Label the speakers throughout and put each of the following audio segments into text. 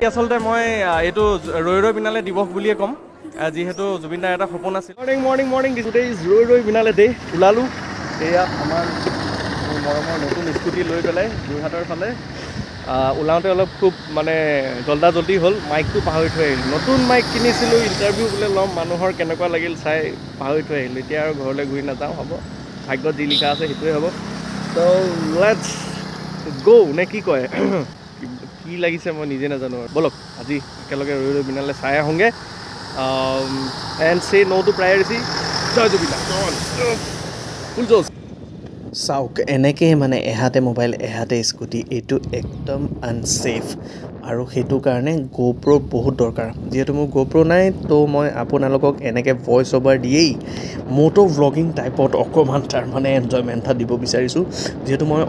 Speaker 1: আচলতে মই এইটো ৰৈ ৰৈ বিনালে দিৱস বুলিয়ে ক'ম যিহেতু জুবিন দাৰ এটা সপোন আছিল। মৰ্নিং টুডে ইজ ৰৈ ৰৈ বিনালে ডে। ওলালোঁ এয়া আমাৰ মৰমৰ নতুন স্কুটি লৈ পেলাই যোৰহাটৰ ফালে ওলাওঁতে অলপ খুব মানে জল্দি হ'ল। মাইকটো পাহৰি থৈ আহিলোঁ। নতুন মাইক কিনিছিলোঁ, ইণ্টাৰভিউ বোলে ল'ম, মানুহৰ কেনেকুৱা লাগিল চাই পাহৰি থৈ আহিলোঁ। এতিয়া আৰু ঘৰলৈ ঘূৰি নাযাওঁ, হ'ব ভাগ্যত যি লিখা আছে সেইটোৱে হ'ব। ত' লেটছ গো নে কি কয় কি লাগিছে মই নিজে নাজানো আৰু। বলক আজি একেলগে ৰৈ ৰৈ বিনালে চাই আহোঁগৈ and say no' to priority. জয় জুবিন দা।
Speaker 2: চাওক এনেকৈ মানে এহাতে মোবাইল এহাতে স্কুটি, এইটো একদম আনছেফ আৰু সেইটো কাৰণে GoPro বহুত দৰকাৰ। যিহেতু মোৰ GoPro নাই তো মই আপোনালোকক এনেকৈ ভইচ অভাৰ দিয়েই মোটো ভ্লগিং টাইপত অকণমান তাৰমানে এনজয়মেণ্ট এটা দিব বিচাৰিছোঁ। যিহেতু মই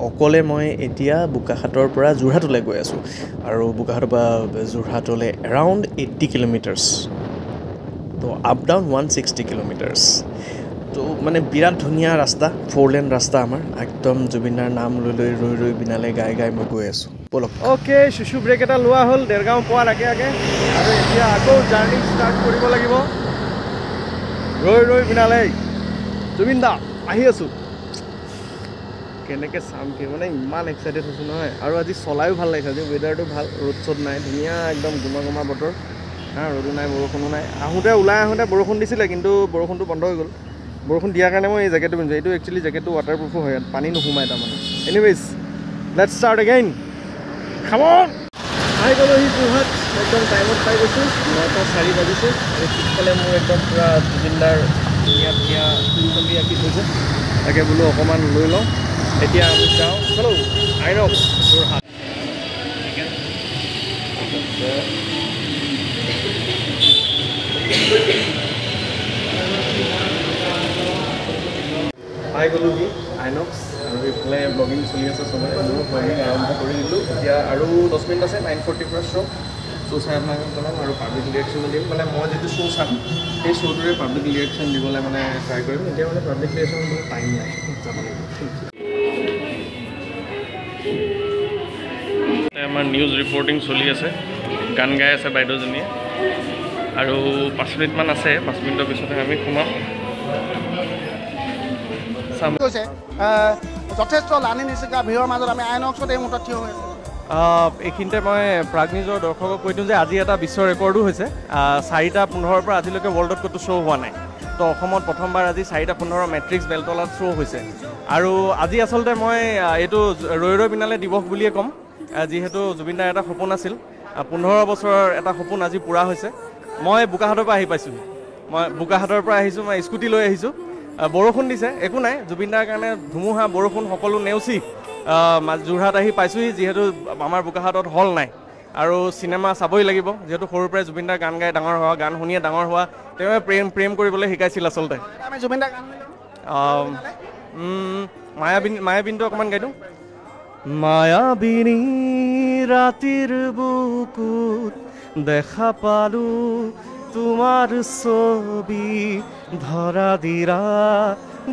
Speaker 2: অকলে মই এতিয়া বোকাখাটৰ পৰা যোৰহাটলৈ গৈ আছোঁ আৰু বোকাখাটৰ পৰা যোৰহাটলৈ এৰাউণ্ড 80 কিলোমিটাৰ্ছ, তো আপ ডাউন 160 কিলোমিটাৰ্ছ। তো মানে বিৰাট ধুনীয়া ৰাস্তা, 4 লেন ৰাস্তা আমাৰ একদম। জুবিনদাৰ নাম লৈ লৈ ৰৈ ৰৈ বিনালে গাই মই গৈ আছোঁ। বলক
Speaker 1: অ'কে, চুচু ব্ৰেক এটা লোৱা হ'ল দেৰগাঁও পোৱাৰ আগে আৰু এতিয়া আকৌ জাৰ্ণি ষ্টাৰ্ট কৰিব লাগিব ৰৈ ৰৈ বিনালে। জুবিন দা আহি আছোঁ। কেনেকৈ চাম কি মানে ইমান এক্সাইটেড হৈছোঁ নহয়। আৰু আজি চলায়ো ভাল লাগিছে, আজি ৱেডাৰটো ভাল, ৰ'দ চ'দ নাই, ধুনীয়া একদম গুমা বতৰ। ৰ'দো নাই বৰষুণো নাই। ওলাই আহোঁতে বৰষুণ দিছিলে কিন্তু বৰষুণটো বন্ধ হৈ গ'ল। বৰষুণ দিয়াৰ কাৰণে মই এই জেকেটটো পিন্ধিছোঁ। এইটো একচুৱেলি জেকেটটো ৱাটাৰপ্ৰুফো হয়, ইয়াত পানী নোসোমায় তাৰমানে। Anyways let's start again. খাব আহি গ'লোহি যোৰহাট, একদম টাইমত পাই গৈছোঁ। 9:04 বাজিছে আৰু পিছফালে মোৰ একদম পূৰা জুবিনদাৰ ধুনীয়া ছবি আঁকি থৈছে, তাকে বোলো অকণমান লৈ লওঁ। এতিয়া আমি যাওঁ, হেল্ল' আইনক্স যোৰহাট। পাই গ'লোহি আইনক্স আৰু এইফালে ব্লগিং চলি আছে চবৰে। মোৰো ব্লগিং আৰম্ভ কৰি দিলোঁ। এতিয়া আৰু 10 মিনিট আছে, 9:40 পৰা শ্ব' চাই আপোনালোকক জনাম আৰু পাব্লিক ৰিয়েকশ্যনো দিম। মানে মই যিটো শ্ব' চাম সেই শ্ব'টোৰে পাব্লিক ৰিয়েকশ্যন দিবলৈ মানে ট্ৰাই কৰিম। এতিয়া মানে পাব্লিক ৰিয়েকশ্যন দিবলৈ টাইম নাই, যাব লাগিব। আমাৰ নিউজ ৰিপৰ্টিং চলি আছে, গান গাই আছে বাইদেউজনীয়ে আৰু 5 মিনিটমান আছে। 5 মিনিটৰ পিছতে আমি সোমাম।
Speaker 3: যথেষ্ট লানি নিচিকা ভিৰৰ মাজত আমি আইনক্সত এই মুহূৰ্তত থিয় হৈ আছোঁ।
Speaker 1: এইখিনিতে মই প্ৰাগনিউজৰ দৰ্শকক কৈ দিওঁ যে আজি এটা বিশ্ব ৰেকৰ্ডো হৈছে। 4:15 পৰা আজিলৈকে ৱৰ্ল্ডত ক'তো শ্ব' হোৱা নাই। তো অসমত প্ৰথমবাৰ আজি 4:15 মেট্ৰিক্স বেলতলাত শ্ব' হৈছে। আৰু আজি আচলতে মই এইটো ৰৈ ৰৈ বিনালে দিৱস বুলিয়ে ক'ম যিহেতু জুবিন দাৰ এটা সপোন আছিল। 15 বছৰৰ এটা সপোন আজি পূৰা হৈছে। মই বোকাখাটৰ পৰা আহি পাইছোঁ। মই স্কুটি লৈ আহিছোঁ। বৰষুণ দিছে, একো নাই, জুবিন দাৰ কাৰণে ধুমুহা বৰষুণ সকলো নেওচি যোৰহাট আহি পাইছোঁহি। যিহেতু আমাৰ বোকাখাটত হল নাই আৰু চিনেমা চাবই লাগিব, যিহেতু সৰুৰ পৰাই জুবিন দাৰ গান গাই ডাঙৰ হোৱা, গান শুনিয়ে ডাঙৰ হোৱা, তেওঁৱে প্ৰেম কৰিবলৈ শিকাইছিল আচলতে। মায়াবিনীটো অকণমান গাই দিওঁ। মায়াবিনী ৰাতিৰ বুকুত দেখা পালোঁ তোমাৰ ছবি, ধৰা দিৰা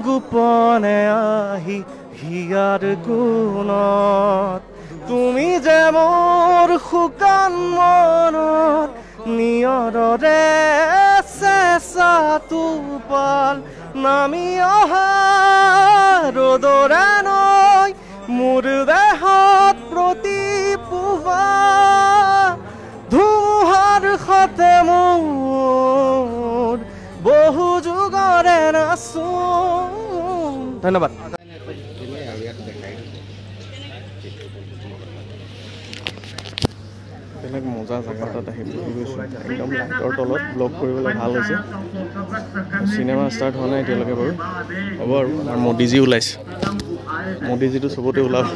Speaker 1: গোপনে আহি হিয়াৰ কোণত, তুমি যে মোৰ শুকান মনত নিয়ৰৰে চেঁচা টোপাল নামি অহা ৰ'দৰে নৈ মোৰ দেহত প্ৰতিপুৱা ধুমুহাৰ সতে মোৰ বহু যুগৰে নাচোন। ধন্যবাদ। বেলেগ মজা জেগা এটাত আহি বহি গৈছোঁ, একদম লাইটৰ তলত ব্লগ কৰিবলৈ ভাল হৈছে। চিনেমা ষ্টাৰ্ট হোৱা নাই এতিয়ালৈকে বাৰু, হ'ব আৰু। আৰু মোদীজী ওলাইছে, মোদীজীটো চবতে ওলাব।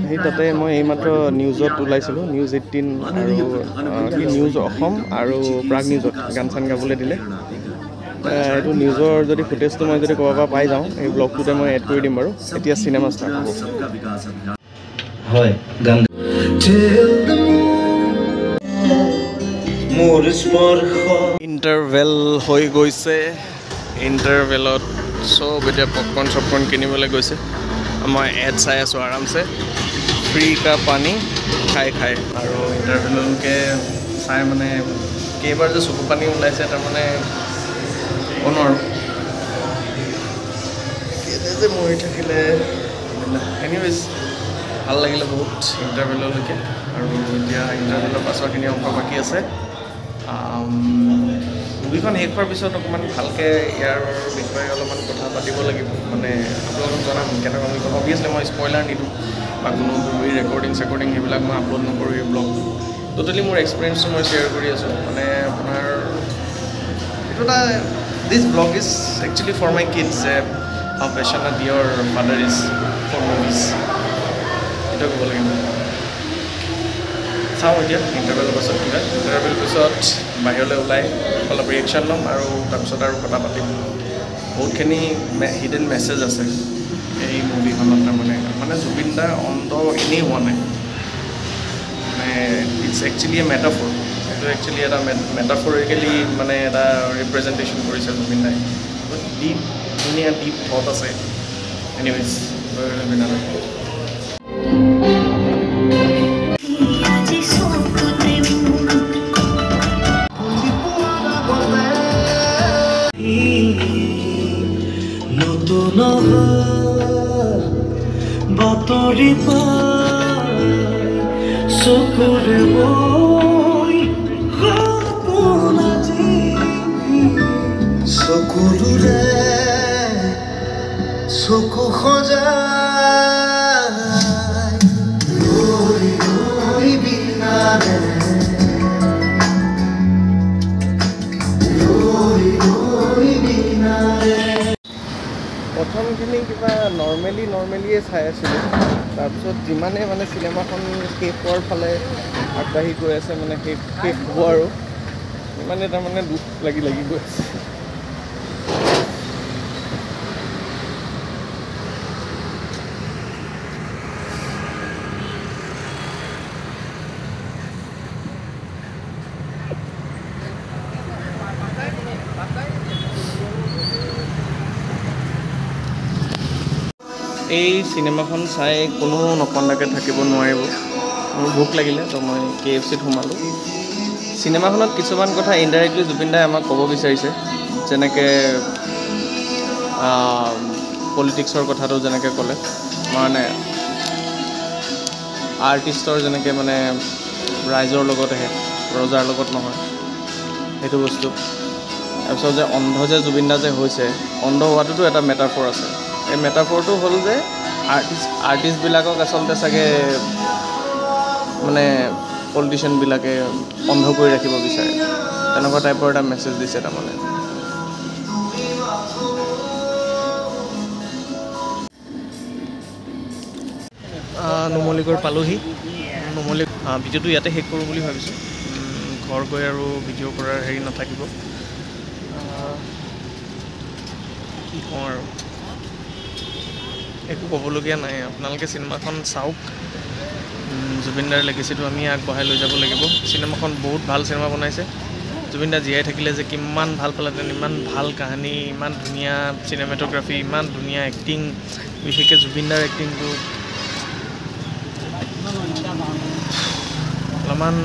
Speaker 1: সেই তাতে মই এইমাত্ৰ নিউজত ওলাইছিলোঁ, নিউজ 18 আৰু নিউজ অসম আৰু প্ৰাগ নিউজত গান চান গাবলৈ দিলে। এইটো নিউজৰ যদি ফুটেজটো মই যদি ক'ৰবাৰ পৰা পাই যাওঁ এই ব্লগটোতে মই এড কৰি দিম বাৰু। এতিয়া চিনেমা ষ্টাৰ্ট হ'ব। হয়, গান ইণ্টাৰভেল হৈ গৈছে। ইণ্টাৰভেলত চব এতিয়া পপকৰ্ণ চপকৰ্ণ কিনিবলৈ গৈছে। মই এড চাই আছোঁ আৰামছে। फ्री का पानी खाई खाई और इंटरवेलके चाय माने केइबार जे चकु पानी ओलाइছে তাৰ মানে কোনো আৰু যে মই থাকিলে এনিৱেজ ভাল লাগিলে বহুত ইণ্টাৰভেললৈকে আৰু এতিয়া ইণ্টাৰভেলৰ পাছৰখিনি অংশ বাকী আছে মুভিখন শেষ হোৱাৰ পিছত অকণমান ভালকৈ ইয়াৰ বিষয়ে অলপমান কথা পাতিব লাগিব মানে আপোনালোকক জনাম কেনেকুৱা মুভিখন অভিয়াছলি মই স্পইলাৰ নিদিওঁ বা কোনো মুভি ৰেকৰ্ডিং সেইবিলাক মই আপলোড নকৰোঁ এই ব্লগটো টোটেলি মোৰ এক্সপিৰিয়েঞ্চটো মই শ্বেয়াৰ কৰি আছোঁ মানে আপোনাৰ এইটো এটা this blog is actually for my kids how passionate your father is for movies এইটো ক'ব লাগিব চাওঁ এতিয়া ইণ্টাৰভেলৰ পাছত কিবা ইণ্টাৰভেল পিছত বাহিৰলৈ ওলাই অলপ ৰিয়েকশ্যন ল'ম আৰু তাৰপিছত আৰু কথা পাতিম বহুতখিনি হিডেন মেছেজ আছে এই মুভিখনত তাৰমানে জুবিন দাৰ অন্ত এনেই হোৱা নাই মানে ইটছ একচুৱেলি এ মেটাফৰ এইটো একচুৱেলি এটা মেটাফৰিকেলি মানে এটা ৰিপ্ৰেজেণ্টেশ্যন কৰিছে জুবিন দাই ডিপ ধুনীয়া ডিপ থট আছে এনিৱেজ
Speaker 4: বাতৰি চকুৰে মই সপোন আজি চকুৰে চকু সজাই ৰৈ ৰৈ বিনাৰে ৰৈ ৰৈ বিনাৰে
Speaker 1: প্ৰথমখিনি কিবা নৰ্মেলিয়ে চাই আছিলোঁ তাৰপিছত যিমানে মানে চিনেমাখন শেষ হোৱাৰ ফালে আগবাঢ়ি গৈ আছে মানে শেষ হ'ব আৰু ইমানে তাৰমানে দুখ লাগি গৈ আছে এই চিনেমাখন চাই কোনো নকন্দাকৈ থাকিব নোৱাৰিব মোৰ ভোক লাগিলে তো মই KFCত সোমালোঁ চিনেমাখনত কিছুমান কথা ইনডাইৰেক্টলি জুবিন দাই আমাক ক'ব বিচাৰিছে যেনেকৈ পলিটিক্সৰ কথাটো যেনেকৈ ক'লে মানে আৰ্টিষ্টৰ যেনেকৈ মানে ৰাইজৰ লগত আহে ৰজাৰ লগত নহয় সেইটো বস্তু তাৰপিছত যে অন্ধ যে জুবিন দা যে হৈছে অন্ধ হোৱাটোতো এটা মেটাফৰ আছে এই মেটাফৰটো হ'ল যে আৰ্টিষ্টবিলাকক আচলতে চাগে মানে পলিটিচিয়ানবিলাকে অন্ধ কৰি ৰাখিব বিচাৰে তেনেকুৱা টাইপৰ এটা মেছেজ দিছে তাৰমানে নুমলীগড় পালোহি নুমলী ভিডিঅ'টো ইয়াতে শেষ কৰোঁ বুলি ভাবিছোঁ ঘৰ গৈ আৰু ভিডিঅ' কৰাৰ হেৰি নাথাকিব কি কওঁ আৰু একো ক'বলগীয়া নাই আপোনালোকে চিনেমাখন চাওক জুবিন দাৰ লেগেচিটো আমি আগবঢ়াই লৈ যাব লাগিব চিনেমাখন বহুত ভাল চিনেমা বনাইছে জুবিন দা জীয়াই থাকিলে যে কিমান ভাল পালেহেঁতেন ইমান ভাল কাহিনী ইমান ধুনীয়া চিনেমেট'গ্ৰাফি ইমান ধুনীয়া এক্টিং বিশেষকৈ জুবিন দাৰ এক্টিংটো অলপমান